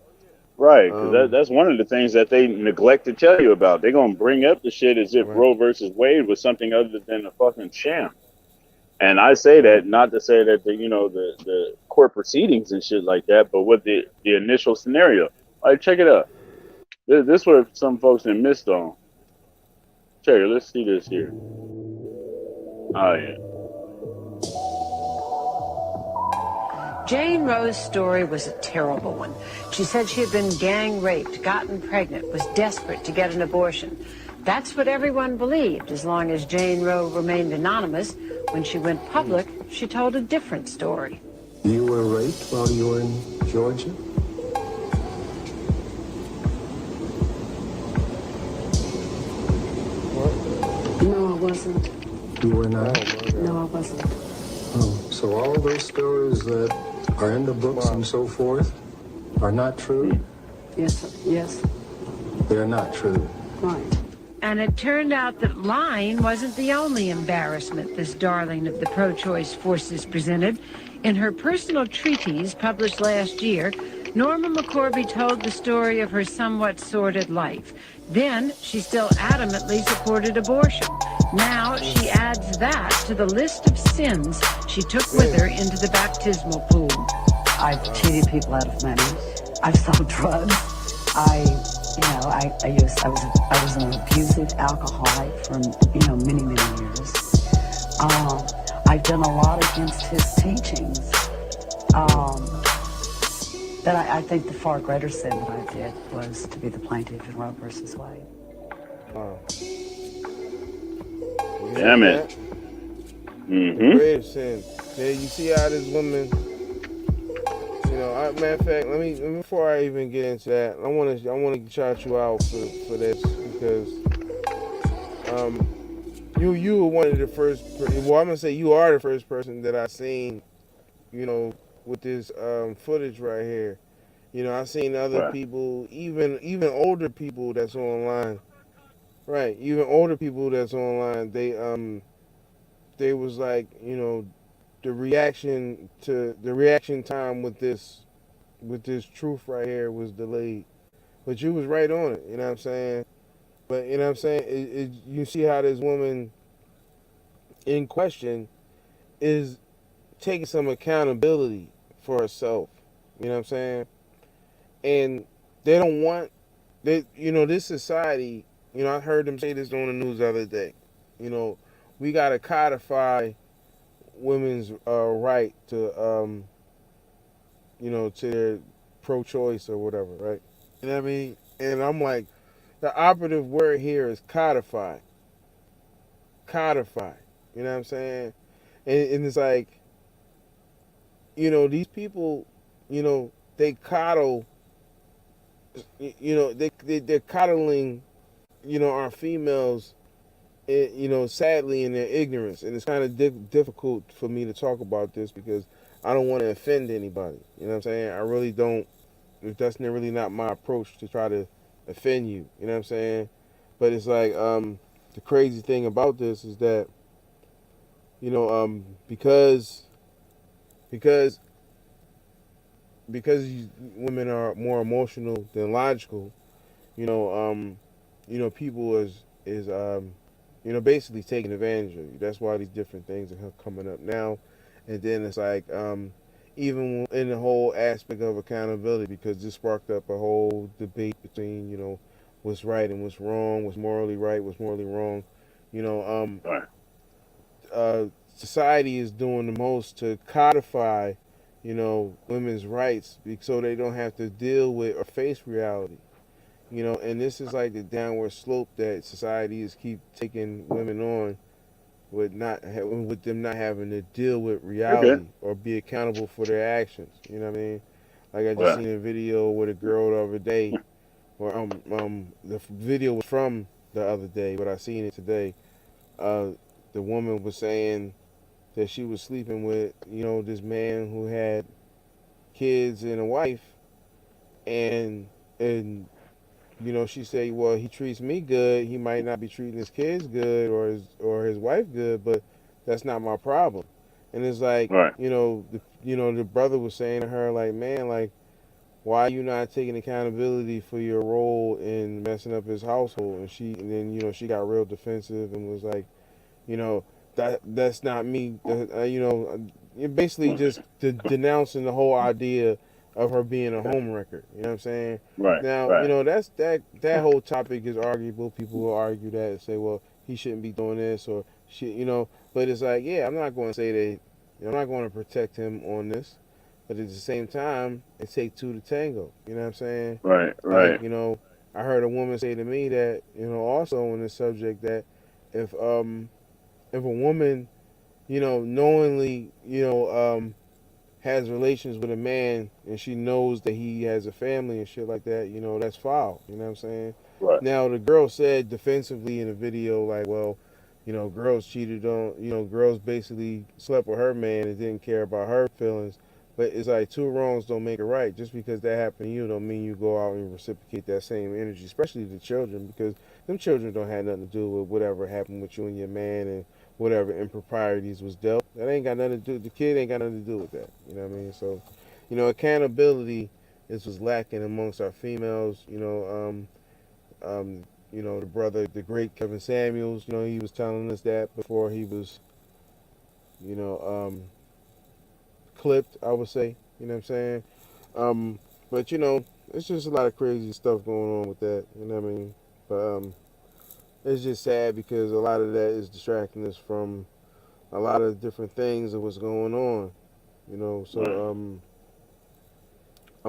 Right. Because Um, that's one of the things that they neglect to tell you about. They're gonna bring up the shit as if right, Roe versus Wade was something other than a fucking sham. And I say right. that not to say that the court proceedings and shit like that, but what the initial scenario. Like, check it out. This what some folks have missed on. Check it. Let's see this here. Oh yeah. Jane Roe's story was a terrible one. She said she had been gang raped, gotten pregnant, was desperate to get an abortion. That's what everyone believed, as long as Jane Roe remained anonymous. When she went public, she told a different story. You were raped while you were in Georgia? What? No, I wasn't. You were not? Oh my No, I God. wasn't. Oh, so all of those stories that are in the books Wow. and so forth are not true? Yes, They're not true. right. And it turned out that lying wasn't the only embarrassment this darling of the pro-choice forces presented. In her personal treatise published last year, Norma McCorvey told the story of her somewhat sordid life. Then she still adamantly supported abortion. Now she adds that to the list of sins she took with her into the baptismal pool. I've cheated people out of money. I've sold drugs. I was an abusive alcoholic for, many, many years. I've done a lot against his teachings. But I think the far greater sin that I did was to be the plaintiff in Roe versus Wade. Wow. You Damn heard it. that? The Mm-hmm. greater sin. Yeah, you see how this woman. Matter of fact, let me before I even get into that, I want to shout you out for this, because you were one of the first. Well, I'm gonna say you are the first person that I seen, with this footage right here. I seen other Right. people, even older people that's online. Right, even older people that's online. They was like, the reaction time with this truth right here was delayed. But you was right on it, you know what I'm saying? But you know what I'm saying? You see how this woman in question is taking some accountability for herself. You know what I'm saying? And they don't want this society, I heard them say this on the news the other day. We gotta codify women's right to their pro-choice or whatever, right? You know what I mean? And I'm like, the operative word here is codify. Codify. You know what I'm saying? And it's like, these people, they coddle, they're coddling, our females, sadly in their ignorance. And it's kind of difficult for me to talk about this because I don't want to offend anybody. You know what I'm saying? I really don't. That's really not my approach to try to offend you. You know what I'm saying? But it's like, the crazy thing about this is that, because because women are more emotional than logical, you know, people is basically taking advantage of you. That's why these different things are coming up now. And then it's like, even in the whole aspect of accountability, because this sparked up a whole debate between, what's right and what's wrong, what's morally right, what's morally wrong. You know, Right. Society is doing the most to codify, women's rights so they don't have to deal with or face reality. And this is like the downward slope that society is keep taking women on with them not having to deal with Okay. reality or be accountable for their actions. You know what I mean? Like I just Well, seen a video with a girl the other day, or the video was from the other day, but I seen it today. Uh, the woman was saying that she was sleeping with this man who had kids and a wife, and she said, well, he treats me good. He might not be treating his kids good or his wife good, but that's not my problem. And it's like, right. the brother was saying to her, like, man, like, why are you not taking accountability for your role in messing up his household? And then she got real defensive and was like, you know, that's not me. You're basically just denouncing the whole idea of her being a home wrecker. You know what I'm saying? Right. Now, Right. that whole topic is arguable. People will argue that and say, well, he shouldn't be doing this or shit. But it's like, yeah, I'm not going to say that. I'm not going to protect him on this. But at the same time, it takes two to tango. You know what I'm saying? Right. Like, Right. I heard a woman say to me that, also on this subject that if if a woman, knowingly, has relations with a man and she knows that he has a family and shit like that, that's foul. You know what I'm saying? Right. Now the girl said defensively in the video, like, well, girls basically slept with her man and didn't care about her feelings. But it's like two wrongs don't make it right. Just because that happened to you don't mean you go out and reciprocate that same energy, especially the children, because them children don't have nothing to do with whatever happened with you and your man and whatever improprieties was dealt. That ain't got nothing to do. The kid ain't got nothing to do with that. You know what I mean? So, accountability is was lacking amongst our females. The brother, the great Kevin Samuels. He was telling us that before he was, you know, clipped, I would say. You know what I'm saying? But it's just a lot of crazy stuff going on with that. You know what I mean? But it's just sad because a lot of that is distracting us from a lot of different things of what's going on. Right. So I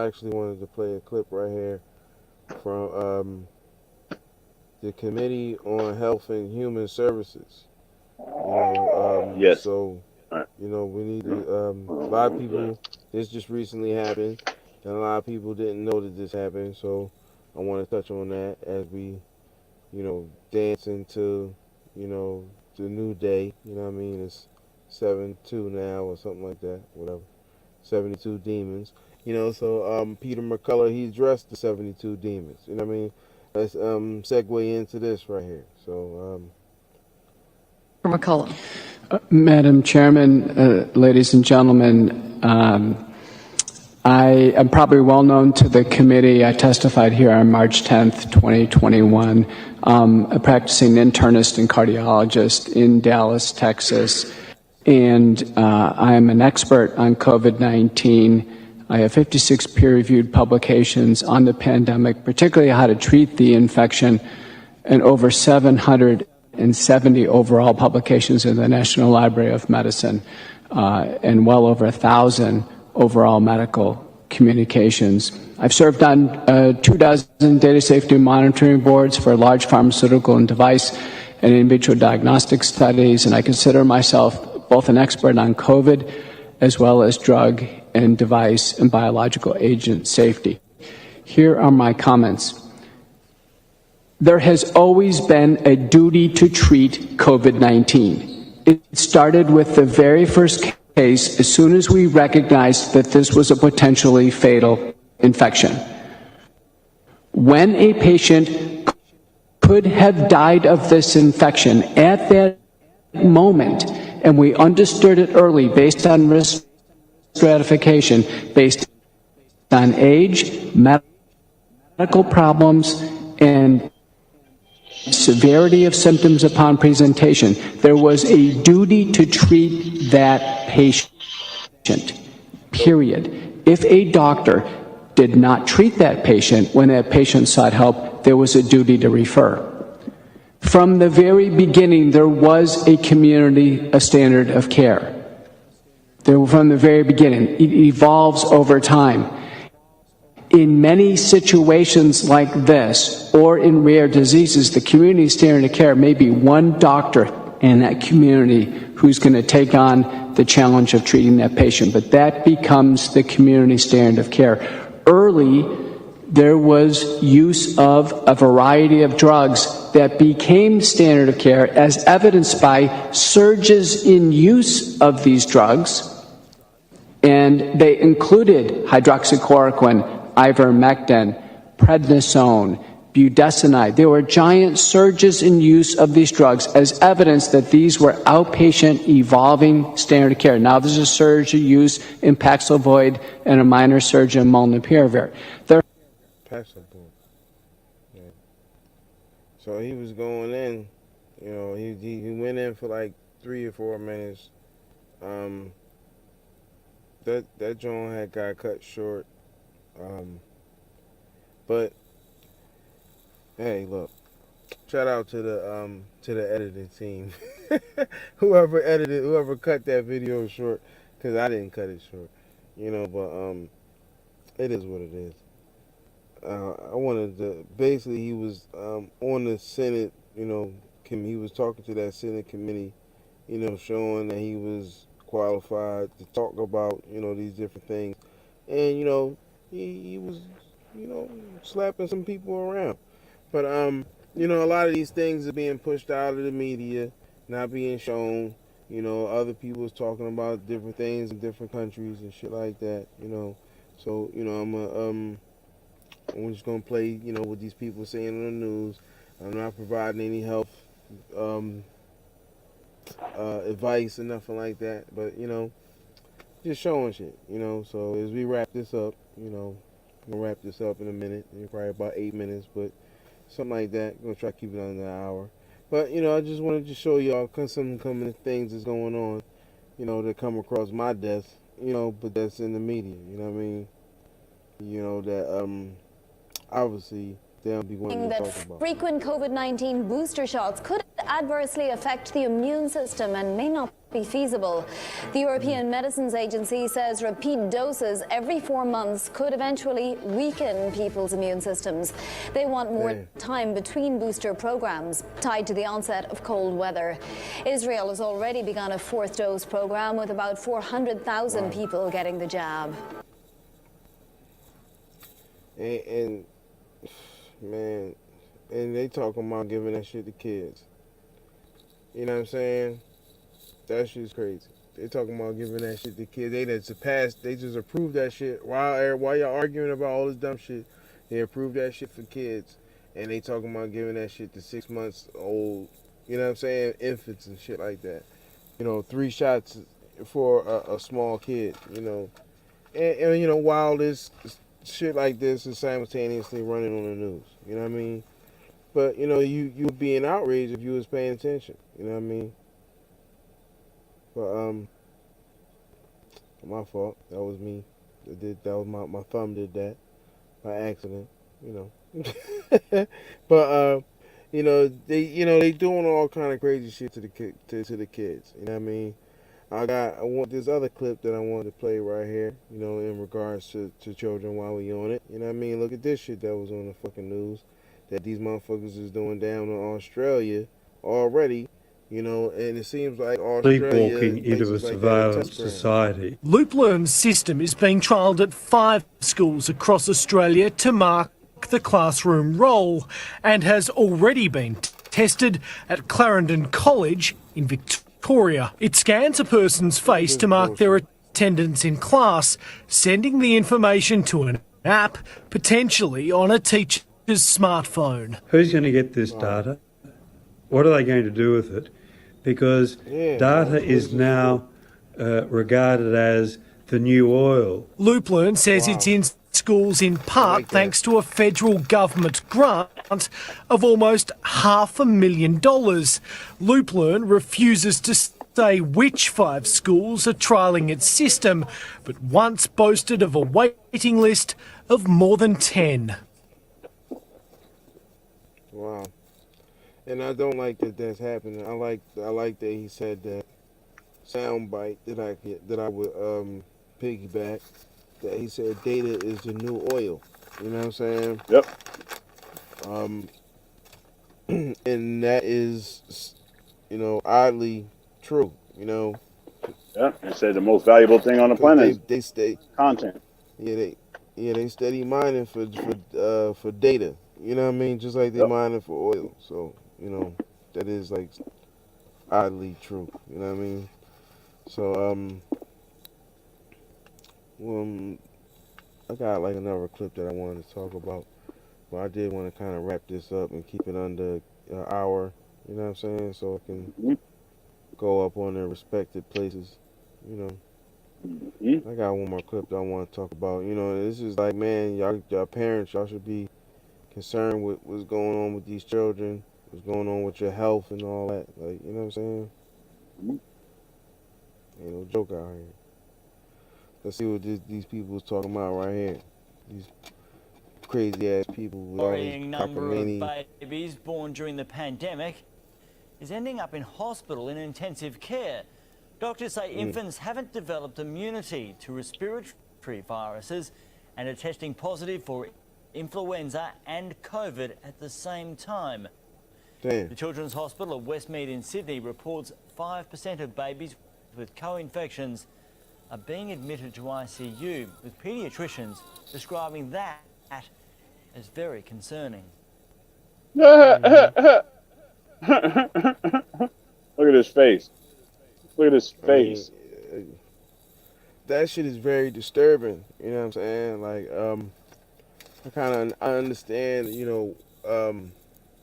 actually wanted to play a clip right here from the Committee on Health and Human Services. Yes. So Right. we need to. A lot of people. This just recently happened, and a lot of people didn't know that this happened. So I want to touch on that as we, dance into, the new day. You know what I mean? It's 7-2 now or something like that. Whatever. 72 demons. So Peter McCullough, he addressed the 72 demons. You know what I mean? Let's segue into this right here. So McCullough. Madam Chairman, ladies and gentlemen, I am probably well known to the committee. I testified here on March 10th, 2021, a practicing internist and cardiologist in Dallas, Texas, and I am an expert on COVID-19. I have 56 peer-reviewed publications on the pandemic, particularly how to treat the infection, and over 770 overall publications in the National Library of Medicine, and well over 1,000 overall medical communications. I've served on 24 data safety monitoring boards for large pharmaceutical and device and in vitro diagnostic studies, and I consider myself both an expert on COVID as well as drug and device and biological agent safety. Here are my comments. There has always been a duty to treat COVID-19. It started with the very first case as soon as we recognized that this was a potentially fatal infection. When a patient could have died of this infection at that moment, and we understood it early based on risk stratification, based on age, medical medical problems and severity of symptoms upon presentation, there was a duty to treat that patient, period. If a doctor did not treat that patient when that patient sought help, there was a duty to refer. From the very beginning, there was a community, a standard of care. From the very beginning, it evolves over time. In many situations like this, or in rare diseases, the community standard of care may be one doctor in that community who's going to take on the challenge of treating that patient, but that becomes the community standard of care. Early, there was use of a variety of drugs that became standard of care as evidenced by surges in use of these drugs, and they included hydroxychloroquine, ivermectin, prednisone, budesonide. There were giant surges in use of these drugs as evidence that these were outpatient evolving standard of care. Now there's a surge of use in Paxlovid and a minor surge in molnupiravir. Paxlovid. Yeah. So he was going in, you know, he went in for like 3 or 4 minutes. That joint had got cut short. But hey, look, shout out to the editing team, whoever cut that video short, because I didn't cut it short, you know. But it is what it is. I wanted to basically he was on the Senate, you know, he was talking to that Senate committee, you know, showing that he was qualified to talk about, you know, these different things, and you know he was, you know, slapping some people around. But you know, a lot of these things are being pushed out of the media, not being shown. You know, other people is talking about different things in different countries and shit like that. You know, so you know, I'm just gonna play, you know, what these people saying on the news. I'm not providing any health advice or nothing like that, but you know, just showing shit. You know, so as we wrap this up, you know, we'll wrap this up in a minute, probably about 8 minutes, but something like that. Gonna try to keep it under an hour. But you know, I just wanted to show y'all some coming things that's going on, you know, that come across my desk, you know, but that's in the media. You know what I mean? You know that obviously they don't be wanting to talk about. Frequent COVID-19 booster shots could adversely affect the immune system and may not be feasible. The European Medicines Agency says repeat doses every 4 months could eventually weaken people's immune systems. They want more time between booster programs tied to the onset of cold weather. Israel has already begun a 4th dose program with about 400,000 people getting the jab. And man, and they talking about giving that shit to kids. You know what I'm saying? That shit's crazy. They talking about giving that shit to kids. They just approved that shit. While y'all arguing about all this dumb shit, they approved that shit for kids. And they talking about giving that shit to 6 months old, you know what I'm saying, infants and shit like that. You know, 3 shots for a small kid, you know. And you know, while this shit like this is simultaneously running on the news, you know what I mean? But you know, you would be in outrage if you was paying attention, you know what I mean? But my fault. That was me. That was my thumb did that by accident, you know. But you know, they doing all kind of crazy shit to the kids, you know what I mean? I want this other clip that I wanted to play right here, you know, in regards to children while we on it. You know what I mean? Look at this shit that was on the fucking news that these motherfuckers is doing down in Australia already, you know, and it seems like Australia sleepwalking into a surveillance society. LoopLearn's system is being trialled at 5 schools across Australia to mark the classroom role and has already been tested at Clarendon College in Victoria. It scans a person's face to mark their attendance in class, sending the information to an app, potentially on a teacher's smartphone. Who's going to get this data? What are they going to do with it? Because data is now regarded as the new oil. Looplearn says it's in schools in part thanks to a federal government grant of almost $500,000. Looplearn refuses to say which 5 schools are trialling its system, but once boasted of a waiting list of more than 10. Wow. And I don't like that that's happening. I like that he said that soundbite that I would piggyback, that he said data is the new oil. You know what I'm saying? Yep. And that is, oddly true. Yeah, they said the most valuable thing on the planet is they stay content. they steady mining for data. You know what I mean? Just like they mining for oil. So that is like oddly true. You know what I mean? So I got like another clip that I wanted to talk about, but I did want to kind of wrap this up and keep it under an hour. You know what I'm saying? So it can go up on their respective places. I got one more clip that I want to talk about. This is like, man, y'all parents, y'all should be concerned with what's going on with these children, what's going on with your health and all that. Like, you know what I'm saying? Ain't no joke out here. Let's see what these people was talking about right here. These crazy ass people with all these Worrying number of babies born during the pandemic is ending up in hospital in intensive care. Doctors say infants haven't developed immunity to respiratory viruses and are testing positive for influenza and COVID at the same time. Damn. The Children's Hospital at Westmead in Sydney reports 5% of babies with co-infections are being admitted to ICU, with paediatricians describing that as very concerning. Look at his face. Look at his face. That shit is very disturbing. You know what I'm saying? Like, I understand,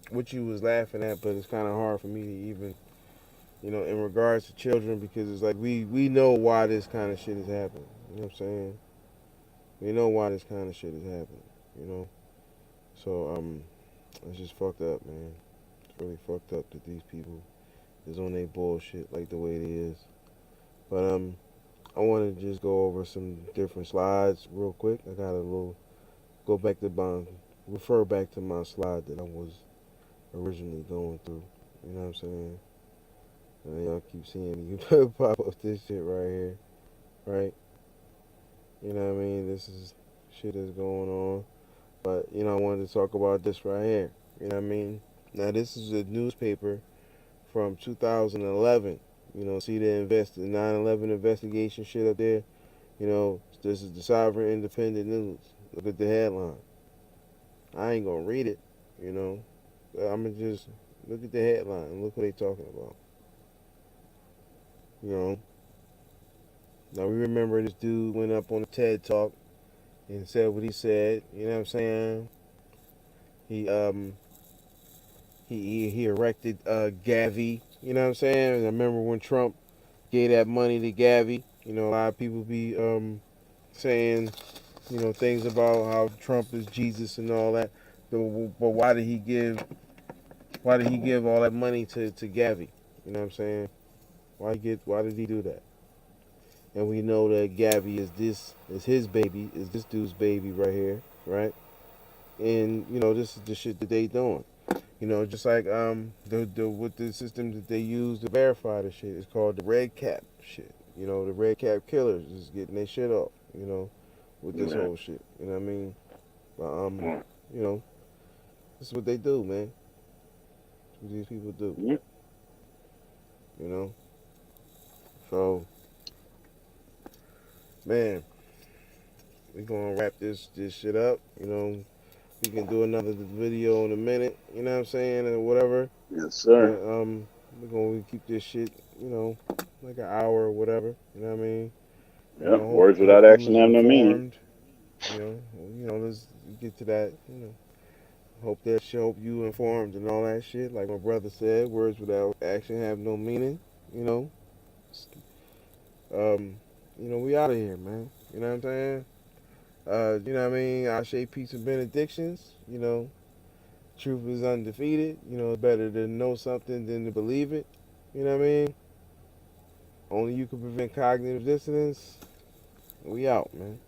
what you was laughing at, but it's kind of hard for me to even, in regards to children, because it's like we know why this kind of shit is happening. You know what I'm saying? We know why this kind of shit is happening. So it's just fucked up, man. It's really fucked up that these people is on their bullshit like the way it is. But I want to just go over some different slides real quick. I got refer back to my slide that I was originally going through. You know what I'm saying? And y'all keep seeing me pop up this shit right here, right? You know what I mean? This is shit that's going on. But, I wanted to talk about this right here. You know what I mean? Now, this is a newspaper from 2011. See the 9/11 investigation shit up there? This is the Sovereign Independent News. Look at the headline. I ain't gonna read it, I'm gonna just look at the headline and look what they talking about. Now we remember this dude went up on a TED Talk and said what he said. You know what I'm saying? He erected Gavi. You know what I'm saying? And I remember when Trump gave that money to Gavi. A lot of people be saying, things about how Trump is Jesus and all that. But why did he give all that money to Gavi? You know what I'm saying? Why did he do that? And we know that Gavi is his baby, is this dude's baby right here, right? And this is the shit that they doing. Just like with the system that they use to verify the shit, it's called the red cap shit. The red cap killers is getting their shit off, with this whole shit. You know what I mean? But this is what they do, man. That's what these people do. So, man, we gonna wrap this shit up. We can do another video in a minute. You know what I'm saying, or whatever. Yes, sir. But, we're gonna keep this shit, like an hour or whatever. You know what I mean? Yep. Words without action have no meaning. Let's get to that. Hope that shit, hope you informed and all that shit. Like my brother said, words without action have no meaning. we out of here, man. You know what I'm saying? You know what I mean? I say peace and benedictions. Truth is undefeated. It's better to know something than to believe it. You know what I mean? Only you can prevent cognitive dissonance. We out, man.